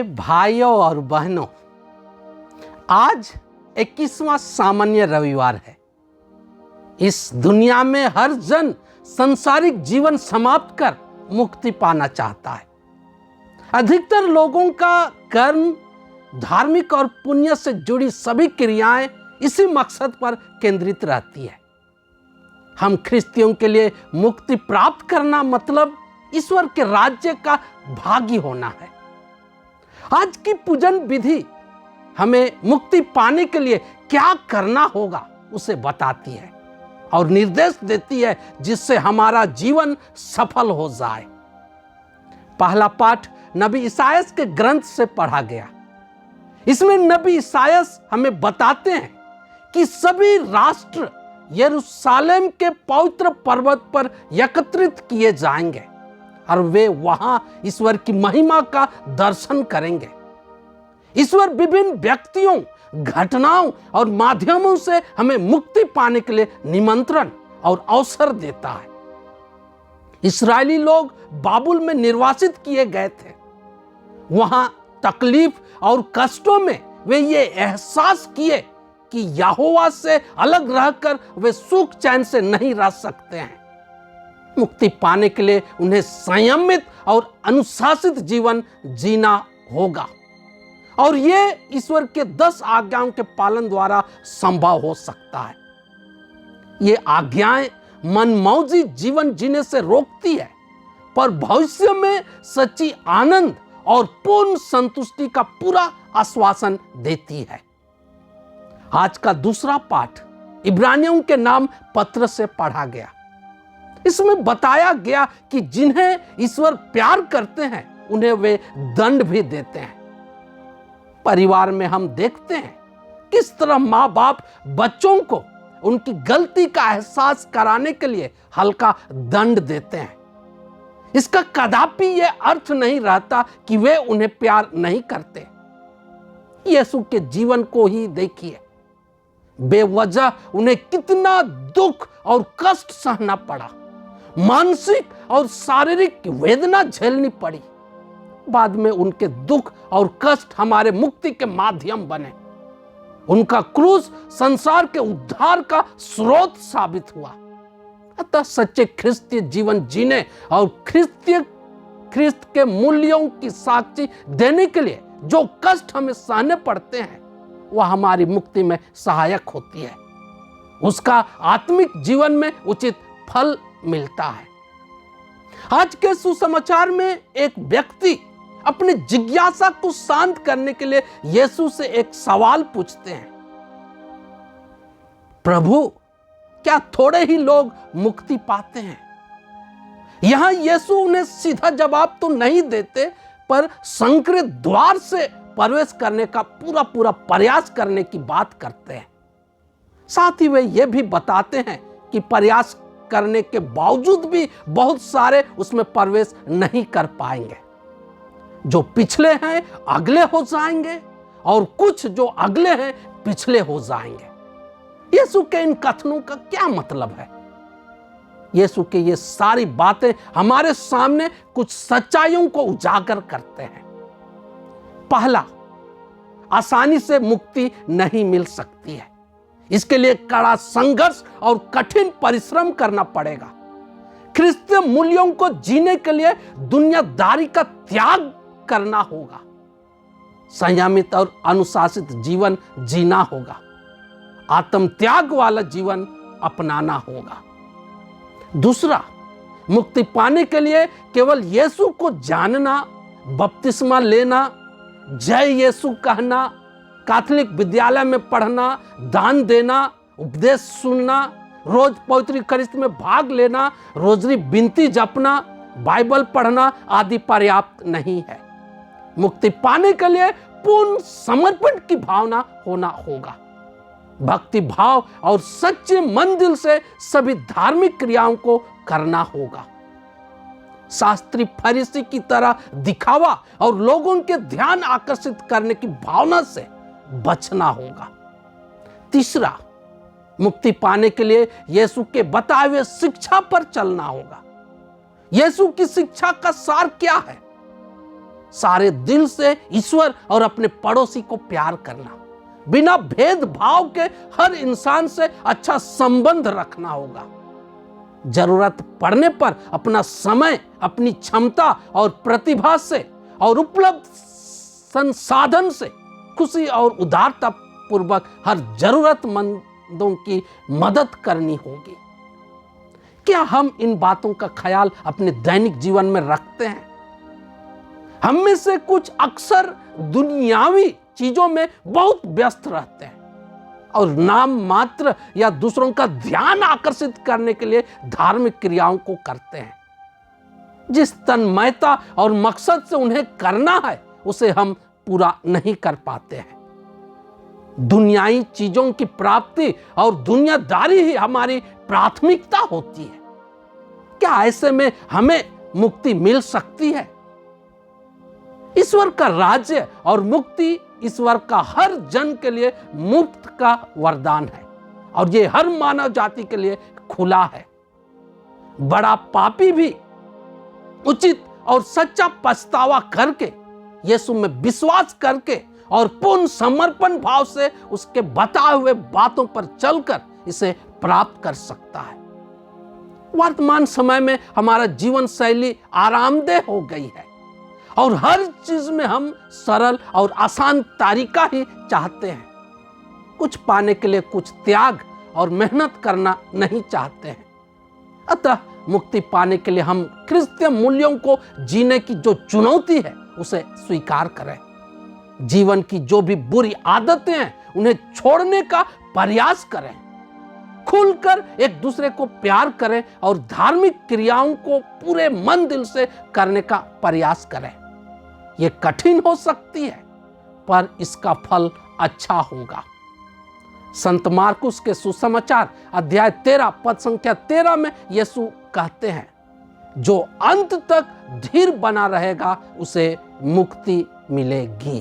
प्यारे भाइयों और बहनों, आज 21वां सामान्य रविवार है। इस दुनिया में हर जन संसारिक जीवन समाप्त कर मुक्ति पाना चाहता है। अधिकतर लोगों का कर्म, धार्मिक और पुण्य से जुड़ी सभी क्रियाएं इसी मकसद पर केंद्रित रहती है। हम ख्रिस्तियों के लिए मुक्ति प्राप्त करना मतलब ईश्वर के राज्य का भागी होना है। आज की पूजन विधि हमें मुक्ति पाने के लिए क्या करना होगा उसे बताती है और निर्देश देती है, जिससे हमारा जीवन सफल हो जाए। पहला पाठ नबी इसायास के ग्रंथ से पढ़ा गया। इसमें नबी इसायास हमें बताते हैं कि सभी राष्ट्र यरूशलेम के पवित्र पर्वत पर एकत्रित किए जाएंगे और वे वहां ईश्वर की महिमा का दर्शन करेंगे। ईश्वर विभिन्न व्यक्तियों, घटनाओं और माध्यमों से हमें मुक्ति पाने के लिए निमंत्रण और अवसर देता है। इस्राएली लोग बाबुल में निर्वासित किए गए थे। वहां तकलीफ और कष्टों में वे ये एहसास किए कि यहोवा से अलग रहकर वे सुख चैन से नहीं रह सकते हैं। मुक्ति पाने के लिए उन्हें संयमित और अनुशासित जीवन जीना होगा और ये ईश्वर के 10 आज्ञाओं के पालन द्वारा संभव हो सकता है। ये आज्ञाएं मनमौजी जीवन जीने से रोकती है, पर भविष्य में सच्ची आनंद और पूर्ण संतुष्टि का पूरा आश्वासन देती है। आज का दूसरा पाठ इब्रानियों के नाम पत्र से पढ़ा गया। इसमें बताया गया कि जिन्हें ईश्वर प्यार करते हैं उन्हें वे दंड भी देते हैं। परिवार में हम देखते हैं किस तरह माँ बाप बच्चों को उनकी गलती का एहसास कराने के लिए हल्का दंड देते हैं। इसका कदापि यह अर्थ नहीं रहता कि वे उन्हें प्यार नहीं करते। यीशु के जीवन को ही देखिए, बेवजह उन्हें कितना दुख और कष्ट सहना पड़ा, मानसिक और शारीरिक वेदना झेलनी पड़ी। बाद में उनके दुख और कष्ट हमारे मुक्ति के माध्यम बने। उनका क्रूस संसार के उद्धार का स्रोत साबित हुआ। अतः सच्चे ख्रिस्तीय जीवन जीने और ख्रिस्त के मूल्यों की साक्षी देने के लिए जो कष्ट हमें सहने पड़ते हैं, वह हमारी मुक्ति में सहायक होती है। उसका आत्मिक जीवन में उचित फल मिलता है। आज के सुसमाचार में एक व्यक्ति अपनी जिज्ञासा को शांत करने के लिए यीशु से एक सवाल पूछते हैं, प्रभु, क्या थोड़े ही लोग मुक्ति पाते हैं? यहां यीशु उन्हें सीधा जवाब तो नहीं देते, पर संकृत द्वार से प्रवेश करने का पूरा प्रयास करने की बात करते हैं। साथ ही वे ये भी बताते हैं कि प्रयास करने के बावजूद भी बहुत सारे उसमें प्रवेश नहीं कर पाएंगे। जो पिछले हैं अगले हो जाएंगे और कुछ जो अगले हैं पिछले हो जाएंगे। यीशु के इन कथनों का क्या मतलब है? यीशु के ये सारी बातें हमारे सामने कुछ सच्चाइयों को उजागर करते हैं। पहला, आसानी से मुक्ति नहीं मिल सकती है। इसके लिए कड़ा संघर्ष और कठिन परिश्रम करना पड़ेगा। ख्रिस्तीय मूल्यों को जीने के लिए दुनियादारी का त्याग करना होगा। संयमित और अनुशासित जीवन जीना होगा। आत्म त्याग वाला जीवन अपनाना होगा। दूसरा, मुक्ति पाने के लिए केवल यीशु को जानना, बपतिस्मा लेना, जय यीशु कहना, कैथोलिक विद्यालय में पढ़ना, दान देना, उपदेश सुनना, रोज पवित्र यूकरिस्त में भाग लेना, रोजरी बिनती जपना, बाइबल पढ़ना आदि पर्याप्त नहीं है। मुक्ति पाने के लिए पूर्ण समर्पण की भावना होना होगा। भक्ति भाव और सच्चे मन दिल से सभी धार्मिक क्रियाओं को करना होगा। शास्त्री फरीसी की तरह दिखावा और लोगों के ध्यान आकर्षित करने की भावना से बचना होगा। तीसरा, मुक्ति पाने के लिए यीशु के बताए हुए शिक्षा पर चलना होगा। यीशु की शिक्षा का सार क्या है? सारे दिल से ईश्वर और अपने पड़ोसी को प्यार करना, बिना भेदभाव के हर इंसान से अच्छा संबंध रखना होगा। जरूरत पड़ने पर अपना समय, अपनी क्षमता और प्रतिभा से और उपलब्ध संसाधन से खुशी और उदारता पूर्वक हर जरूरतमंदों की मदद करनी होगी। क्या हम इन बातों का ख्याल अपने दैनिक जीवन में रखते हैं? हम में से कुछ अक्सर दुनियावी चीजों में बहुत व्यस्त रहते हैं और नाम मात्र या दूसरों का ध्यान आकर्षित करने के लिए धार्मिक क्रियाओं को करते हैं। जिस तन्मयता और मकसद से उन्हें करना है उसे हम पूरा नहीं कर पाते हैं। दुनियाई चीजों की प्राप्ति और दुनियादारी ही हमारी प्राथमिकता होती है। क्या ऐसे में हमें मुक्ति मिल सकती है? ईश्वर का राज्य और मुक्ति ईश्वर का हर जन के लिए मुफ्त का वरदान है और ये हर मानव जाति के लिए खुला है। बड़ा पापी भी उचित और सच्चा पछतावा करके, यीशु में विश्वास करके और पूर्ण समर्पण भाव से उसके बताए हुए बातों पर चलकर इसे प्राप्त कर सकता है। वर्तमान समय में हमारा जीवन शैली आरामदेह हो गई है और हर चीज में हम सरल और आसान तरीका ही चाहते हैं। कुछ पाने के लिए कुछ त्याग और मेहनत करना नहीं चाहते हैं। अतः मुक्ति पाने के लिए हम क्रिस्तीय मूल्यों को जीने की जो चुनौती है उसे स्वीकार करें। जीवन की जो भी बुरी आदतें हैं उन्हें छोड़ने का प्रयास करें। खुलकर एक दूसरे को प्यार करें और धार्मिक क्रियाओं को पूरे मन दिल से करने का प्रयास करें। यह कठिन हो सकती है पर इसका फल अच्छा होगा। संत मार्कुस के सुसमाचार अध्याय 13 पद संख्या 13 में यीशु कहते हैं, जो अंत तक धीर बना रहेगा उसे मुक्ति मिलेगी।